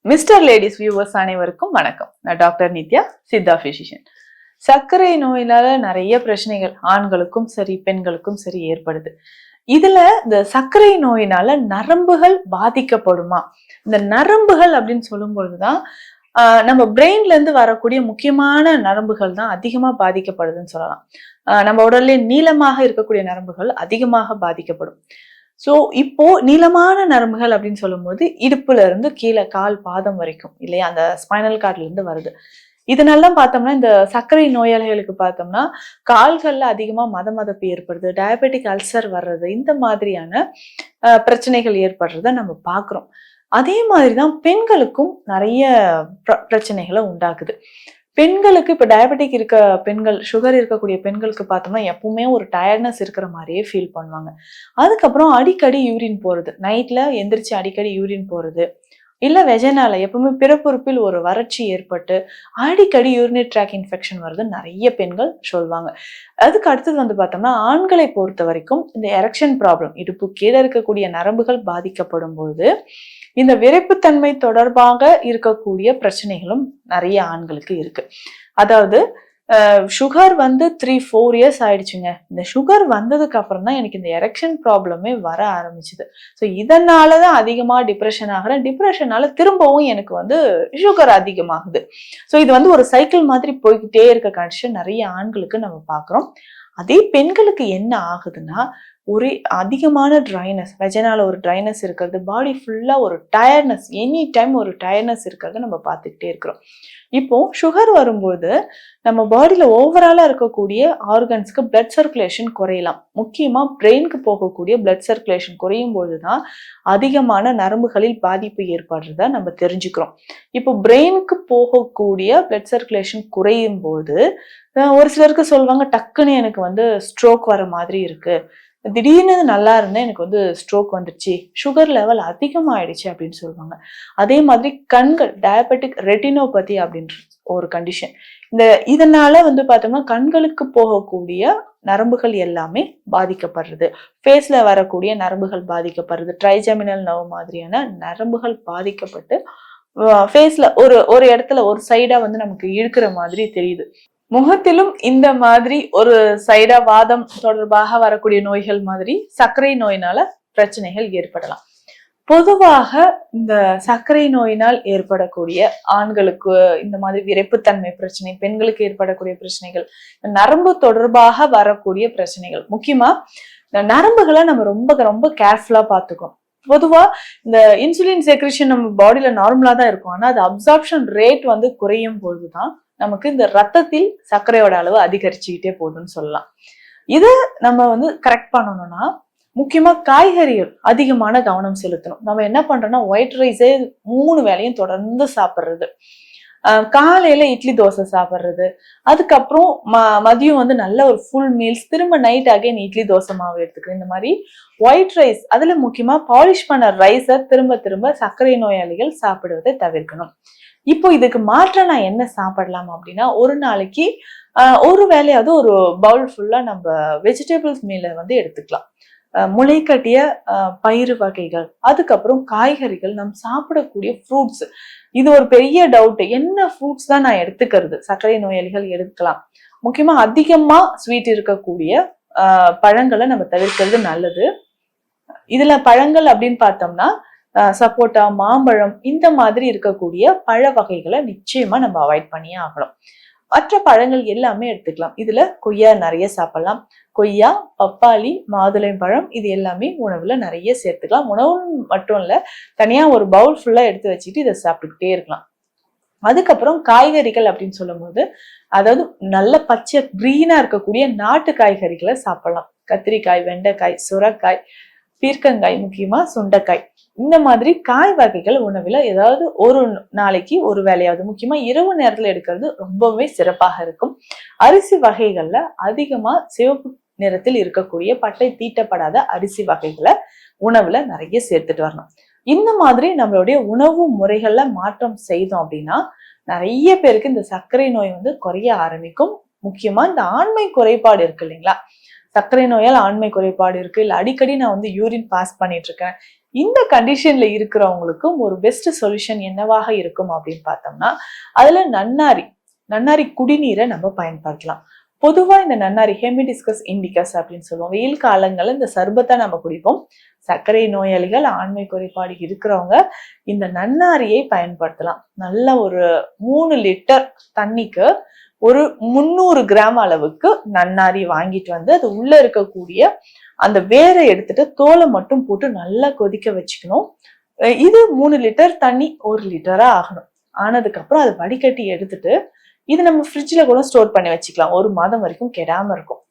Mister ladies viewers அனைவருக்கும் வணக்கம். நான் டாக்டர் நித்யா, சித்தா பிசிஷியன். சர்க்கரை நோயினால நிறைய பிரச்சனைகள் ஆண்களுக்கும் சரி பெண்களுக்கும் சரி ஏற்படுது. இதுல இந்த சர்க்கரை நோயினால நரம்புகள் பாதிக்கப்படுமா? இந்த நரம்புகள் அப்படின்னு சொல்லும் பொழுதுதான் நம்ம பிரெயின்ல இருந்து வரக்கூடிய முக்கியமான நரம்புகள் தான் அதிகமா பாதிக்கப்படுதுன்னு சொல்லலாம். நம்ம உடல்ல நீளமாக இருக்கக்கூடிய நரம்புகள் அதிகமாக பாதிக்கப்படும். சோ இப்போ நீளமான நரம்புகள் அப்படின்னு சொல்லும் போது இடுப்புல இருந்து கீழே கால் பாதம் வரைக்கும் இல்லையா, அந்த ஸ்பைனல் கார்ட்ல இருந்து வருது. இதனாலதான் பார்த்தோம்னா இந்த சர்க்கரை நோயாளிகளுக்கு பார்த்தோம்னா கால்கள்ல அதிகமா மதமதப்பு ஏற்படுது, டயபெட்டிக் அல்சர் வர்றது, இந்த மாதிரியான பிரச்சனைகள் ஏற்படுறத நம்ம பாக்குறோம். அதே மாதிரிதான் பெண்களுக்கும் நிறைய பிரச்சனைகளை உண்டாக்குது. பெண்களுக்கு இப்ப டயபெட்டிக் இருக்க பெண்கள், சுகர் இருக்கக்கூடிய பெண்களுக்கு பார்த்தோம்னா எப்பவுமே ஒரு டயர்ட்னஸ் இருக்கிற மாதிரியே ஃபீல் பண்ணுவாங்க. அதுக்கப்புறம் அடிக்கடி யூரின் போறது, நைட்ல எந்திரிச்சு அடிக்கடி யூரின் போறது, இல்ல வெஜைனால எப்பவுமே பிறப்புறுப்பில் ஒரு வறட்சி ஏற்பட்டு அடிக்கடி யூரினரி ட்ராக் இன்ஃபெக்ஷன் வருது நிறைய பெண்கள் சொல்லுவாங்க. அதுக்கு அடுத்தது வந்து பார்த்தோம்னா ஆண்களை பொறுத்த வரைக்கும் இந்த எரெக்ஷன் ப்ராப்ளம், இடுப்பு கீழே இருக்கக்கூடிய நரம்புகள் பாதிக்கப்படும் போது இந்த விரைப்புத்தன்மை தொடர்பாக இருக்கக்கூடிய பிரச்சனைகளும் நிறைய ஆண்களுக்கு இருக்கு. அதாவது சுகர் வந்து 3-4 இயர்ஸ் ஆயிடுச்சுங்க. இந்த சுகர் வந்ததுக்கு அப்புறம் தான் எனக்கு இந்த எரெக்ஷன் ப்ராப்ளமே வர ஆரம்பிச்சுது. ஸோ இதனாலதான் அதிகமா டிப்ரெஷன் ஆகிறேன். டிப்ரெஷனால திரும்பவும் எனக்கு வந்து சுகர் அதிகமாகுது. ஸோ இது வந்து ஒரு சைக்கிள் மாதிரி போய்கிட்டே இருக்க கண்டிஷன் நிறைய ஆண்களுக்கு நம்ம பாக்குறோம். அதே பெண்களுக்கு என்ன ஆகுதுன்னா ஒரே அதிகமான ட்ரைனஸ், வெஜைனால ஒரு ட்ரைனஸ் இருக்கிறது, பாடி ஃபுல்லா ஒரு டயர்ட்னஸ், எனி டைம் ஒரு டயர்ட்னஸ் இருக்கிறத நம்ம பார்த்துக்கிட்டே இருக்கிறோம். இப்போ சுகர் வரும்போது நம்ம பாடியில ஓவராலா இருக்கக்கூடிய ஆர்கன்ஸ்க்கு பிளட் சர்க்குலேஷன் குறையலாம். முக்கியமா பிரெயினுக்கு போகக்கூடிய பிளட் சர்க்குலேஷன் குறையும் போதுதான் அதிகமான நரம்புகளில் பாதிப்பு ஏற்படுறத நம்ம தெரிஞ்சுக்கிறோம். இப்போ பிரெயினுக்கு போகக்கூடிய பிளட் சர்க்குலேஷன் குறையும் போது ஒரு சிலருக்கு சொல்லுவாங்க டக்குன்னு எனக்கு வந்து ஸ்ட்ரோக் வர மாதிரி இருக்கு, திடீர்னு நல்லா இருந்தேன் எனக்கு வந்து ஸ்ட்ரோக் வந்துருச்சு, சுகர் லெவல் அதிகமாயிடுச்சு அப்படின்னு சொல்லுவாங்க. அதே மாதிரி கண்கள், டயபெட்டிக் ரெட்டினோபதி அப்படின்ற ஒரு கண்டிஷன், இதனால வந்து பார்த்தோம்னா கண்களுக்கு போகக்கூடிய நரம்புகள் எல்லாமே பாதிக்கப்படுறது, ஃபேஸ்ல வரக்கூடிய நரம்புகள் பாதிக்கப்படுறது, ட்ரைஜெமினல் நர்வ் மாதிரியான நரம்புகள் பாதிக்கப்பட்டு ஃபேஸ்ல ஒரு ஒரு இடத்துல ஒரு சைடா வந்து நமக்கு இழுக்கிற மாதிரி தெரியுது. முகத்திலும் இந்த மாதிரி ஒரு சைடா வாதம் தொடர்பாக வரக்கூடிய நோய்கள் மாதிரி சர்க்கரை நோயினால பிரச்சனைகள் ஏற்படலாம். பொதுவாக இந்த சர்க்கரை நோயினால் ஏற்படக்கூடிய ஆண்களுக்கு இந்த மாதிரி விரைப்புத்தன்மை பிரச்சனை, பெண்களுக்கு ஏற்படக்கூடிய பிரச்சனைகள், நரம்பு தொடர்பாக வரக்கூடிய பிரச்சனைகள், முக்கியமா இந்த நரம்புகளை நம்ம ரொம்ப ரொம்ப கேர்ஃபுல்லா பார்த்துக்கணும். பொதுவா இந்த இன்சுலின் செக்ரேஷன் நம்ம பாடியில நார்மலா தான் இருக்கும். ஆனா அது அப்சார்ப்ஷன் ரேட் வந்து குறையும் போதுதான் நமக்கு இந்த ரத்தத்தில் சர்க்கரையோட அளவு அதிகரிச்சுக்கிட்டே போகுதுன்னு சொல்லலாம். இதை நம்ம வந்து கரெக்ட் பண்ணணும்னா முக்கியமா காய்கறிகள் அதிகமான கவனம் செலுத்தணும். நம்ம என்ன பண்றோம்னா ஒயிட் ரைஸே 3 வேளையும் தொடர்ந்து சாப்பிடுறது, காலையில இட்லி தோசை சாப்பிடுறது, அதுக்கப்புறம் மதியம் வந்து நல்ல ஒரு ஃபுல் மீல்ஸ், திரும்ப நைட் அகைன் இட்லி தோசை மாவு எடுத்துக்கிறேன். இந்த மாதிரி ஒயிட் ரைஸ், அதுல முக்கியமா பாலிஷ் பண்ண ரைஸை திரும்ப திரும்ப சர்க்கரை நோயாளிகள் சாப்பிடுவதை தவிர்க்கணும். இப்போ இதுக்கு மாற்ற நான் என்ன சாப்பிடலாம் அப்படின்னா, ஒரு நாளைக்கு ஒரு வேளையாவது ஒரு பவுல் ஃபுல்லா நம்ம வெஜிடபிள்ஸ் மீல வந்து எடுத்துக்கலாம். முளை கட்டிய பயிறு வகைகள், அதுக்கப்புறம் காய்கறிகள், நம்ம சாப்பிடக்கூடிய ஃப்ரூட்ஸ். இது ஒரு பெரிய டவுட், என்ன ஃப்ரூட்ஸ் தான் நான் எடுத்துக்கிறது? சர்க்கரை நோயாளிகள் எடுக்கலாம். முக்கியமா அதிகமா ஸ்வீட் இருக்கக்கூடிய பழங்களை நம்ம தவிர்க்கிறது நல்லது. இதுல பழங்கள் அப்படின்னு பார்த்தோம்னா சப்போட்டா, மாம்பழம், இந்த மாதிரி இருக்கக்கூடிய பழ வகைகளை நிச்சயமா நம்ம அவாய்ட் பண்ணியே ஆகணும். மற்ற பழங்கள் எல்லாமே எடுத்துக்கலாம். இதுல கொய்யா நிறைய சாப்பிடலாம். கொய்யா, பப்பாளி, மாதுளை பழம், இது எல்லாமே உணவுல நிறைய சேர்த்துக்கலாம். உணவு மட்டும் இல்ல, தனியா ஒரு பவுல் ஃபுல்லா எடுத்து வச்சுட்டு இதை சாப்பிட்டுக்கிட்டே இருக்கலாம். அதுக்கப்புறம் காய்கறிகள் அப்படின்னு சொல்லும் போது, அதாவது நல்ல பச்சை கிரீனா இருக்கக்கூடிய நாட்டு காய்கறிகளை சாப்பிடலாம். கத்திரிக்காய், வெண்டைக்காய், சுரைக்காய், பீர்க்கங்காய், முக்கியமா சுண்டைக்காய், இந்த மாதிரி காய் வகைகள் உணவுல ஏதாவது ஒரு நாளைக்கு ஒரு வேளையாவது, முக்கியமா இரவு நேரத்துல எடுக்கிறது ரொம்பவே சிறப்பாக இருக்கும். அரிசி வகைகள்ல அதிகமா சிவப்பு நிறத்தில் இருக்கக்கூடிய பட்டை தீட்டப்படாத அரிசி வகைகளை உணவுல நிறைய சேர்த்துட்டு வரணும். இந்த மாதிரி நம்மளுடைய உணவு முறைகள்ல மாற்றம் செய்தோம் அப்படின்னா நிறைய பேருக்கு இந்த சர்க்கரை நோய் வந்து குறைய ஆரம்பிக்கும். முக்கியமா இந்த ஆண்மை குறைபாடு இருக்கு இல்லைங்களா, சர்க்கரை நோயால் ஆண்மை குறைபாடு இருக்கு, இல்ல அடிக்கடி நான் வந்து யூரின் பாஸ் பண்ணிட்டு இருக்கேன், இந்த கண்டிஷன்ல இருக்கிறவங்களுக்கும் ஒரு பெஸ்ட் சொல்யூஷன் என்னவாக இருக்கும் அப்படின்னு பார்த்தோம்னா, அதுல நன்னாரி குடிநீரை நம்ம பயன்படுத்தலாம். பொதுவா இந்த நன்னாரி ஹெமிடிஸ்கஸ் இண்டிகஸ் அப்படின்னு சொல்லுவோம். வெயில் காலங்கள்ல இந்த சர்பத்தை நம்ம குடிப்போம். சர்க்கரை நோயாளிகள், ஆண்மை குறைபாடு இருக்கிறவங்க இந்த நன்னாரியை பயன்படுத்தலாம். நல்ல ஒரு 3 லிட்டர் தண்ணிக்கு ஒரு 300 கிராம் அளவுக்கு நன்னாரி வாங்கிட்டு வந்து அது உள்ள இருக்கக்கூடிய அந்த வேரை எடுத்துட்டு தோலை மட்டும் போட்டு நல்லா கொதிக்க வச்சுக்கணும். இது 3 லிட்டர் தண்ணி 1 லிட்டரா ஆகணும். ஆனதுக்கு அப்புறம் அதை வடிகட்டி எடுத்துட்டு இது நம்ம ஃப்ரிட்ஜ்ல கூட ஸ்டோர் பண்ணி வச்சுக்கலாம். 1 மாதம் வரைக்கும் கெடாம இருக்கும்.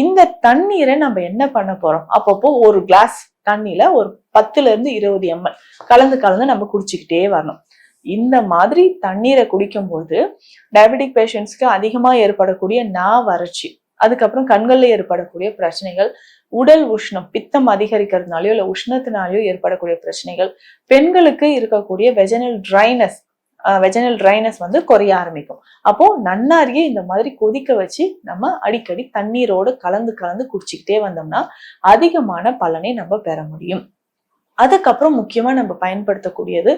இந்த தண்ணீரை நம்ம என்ன பண்ண போறோம், அப்பப்போ ஒரு கிளாஸ் தண்ணியில ஒரு 10ல இருந்து 20 ml கலந்து நம்ம குடிச்சுக்கிட்டே வரணும். இந்த மாதிரி தண்ணீரை குடிக்கும்போது டயபெட்டிக் பேஷண்ட்ஸ்க்கு அதிகமா ஏற்படக்கூடிய வறட்சி, அதுக்கப்புறம் கண்கள்ல ஏற்படக்கூடிய பிரச்சனைகள், உடல் உஷ்ணம், பித்தம் அதிகரிக்கிறதுனாலயோ இல்ல உஷ்ணத்தினாலயோ ஏற்படக்கூடிய பிரச்சனைகள், பெண்களுக்கு இருக்கக்கூடிய வெஜினல் ட்ரைனஸ் வந்து குறைய ஆரம்பிக்கும். அப்போ நன்னாரியை இந்த மாதிரி கொதிக்க வச்சு நம்ம அடிக்கடி தண்ணீரோடு கலந்து குடிச்சுக்கிட்டே வந்தோம்னா அதிகமான பலனை நம்ம பெற முடியும். அதுக்கப்புறம் முக்கியமா நம்ம பயன்படுத்தக்கூடியது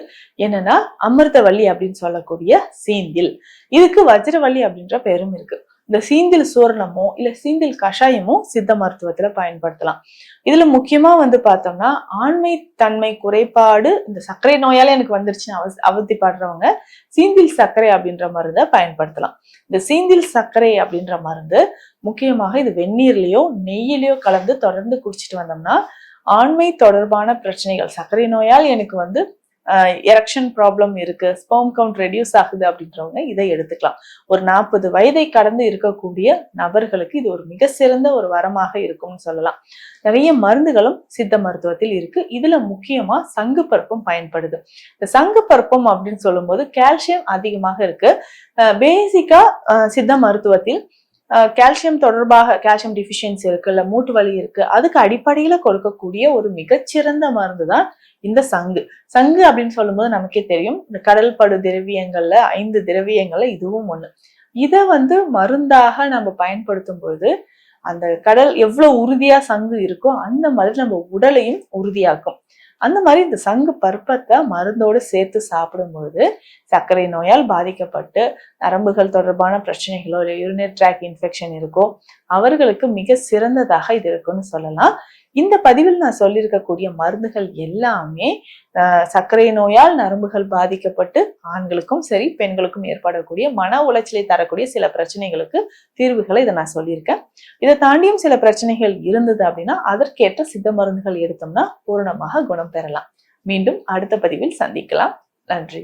என்னன்னா அமிர்தவள்ளி அப்படின்னு சொல்லக்கூடிய சீந்தில். இதுக்கு வஜ்ரவள்ளி அப்படின்ற பெயரும் இருக்கு. இந்த சீந்தில் சூரணமோ இல்ல சீந்தில் கஷாயமோ சித்த மருத்துவத்துல பயன்படுத்தலாம். இதுல முக்கியமா வந்து பார்த்தோம்னா ஆண்மை தன்மை குறைபாடு இந்த சர்க்கரை நோயால எனக்கு வந்துருச்சுன்னு அவதிப்படுறவங்க சீந்தில் சர்க்கரை அப்படின்ற மருந்தை பயன்படுத்தலாம். இந்த சீந்தில் சர்க்கரை அப்படின்ற மருந்து முக்கியமாக இது வெந்நீர்லயோ நெய்யிலயோ கலந்து தொடர்ந்து குடிச்சிட்டு வந்தோம்னா ஆண்மை தொடர்பான பிரச்சனைகள், சர்க்கரை நோயால் எனக்கு வந்து எரெக்ஷன் ப்ராப்ளம் இருக்கு, ஸ்பெர்ம் கவுண்ட் ரெடியூஸ் ஆகுது அப்படின்றவங்க இதை எடுத்துக்கலாம். ஒரு 40 வயதை கடந்து இருக்கக்கூடிய நபர்களுக்கு இது ஒரு மிக சிறந்த ஒரு வரமாக இருக்கும்னு சொல்லலாம். நிறைய மருந்துகளும் சித்த மருத்துவத்தில் இருக்கு. இதுல முக்கியமா சங்கு பருப்பும் பயன்படுது. இந்த சங்கு பருப்பம் அப்படின்னு சொல்லும் போது கால்சியம் அதிகமாக இருக்கு. பேசிக்கா சித்த மருத்துவத்தில் கால்சியம் தொடர்பாக கால்சியம் டிஃபிஷியன்சி இருக்கு, இல்ல மூட்டு வலி இருக்கு, அதுக்கு அடிப்படையில கொடுக்கக்கூடிய ஒரு மிகச்சிறந்த மருந்து தான் இந்த சங்கு அப்படின்னு சொல்லும்போது நமக்கே தெரியும், இந்த கடல் படு திரவியங்கள்ல 5 திரவியங்கள்ல இதுவும் ஒண்ணு. இத வந்து மருந்தாக நம்ம பயன்படுத்தும் பொழுது அந்த கடல் எவ்வளவு உறுதியா சங்கு இருக்கோ அந்த மாதிரி நம்ம உடலையும் உறுதியாக்கும். அந்த மாதிரி இந்த சங்கு பருப்பத்தை மருந்தோடு சேர்த்து சாப்பிடும் பொழுது சர்க்கரை நோயால் பாதிக்கப்பட்டு நரம்புகள் தொடர்பான பிரச்சனைகளோ இல்லை யூரினரி ட்ராக் இன்ஃபெக்ஷன் இருக்கோ அவர்களுக்கு மிக சிறந்ததாக இது இருக்குன்னு சொல்லலாம். இந்த பதிவில் நான் சொல்லியிருக்கக்கூடிய மருந்துகள் எல்லாமே சர்க்கரை நோயால் நரம்புகள் பாதிக்கப்பட்டு ஆண்களுக்கும் சரி பெண்களுக்கும் ஏற்படக்கூடிய மன உளைச்சலை தரக்கூடிய சில பிரச்சனைகளுக்கு தீர்வுகளை இதை நான் சொல்லியிருக்கேன். இதை தாண்டியும் சில பிரச்சனைகள் இருந்தது அப்படின்னா அதற்கேற்ற சித்த மருந்துகள் எடுத்தோம்னா பூரணமாக குணம் பெறலாம். மீண்டும் அடுத்த பதிவில் சந்திக்கலாம். நன்றி.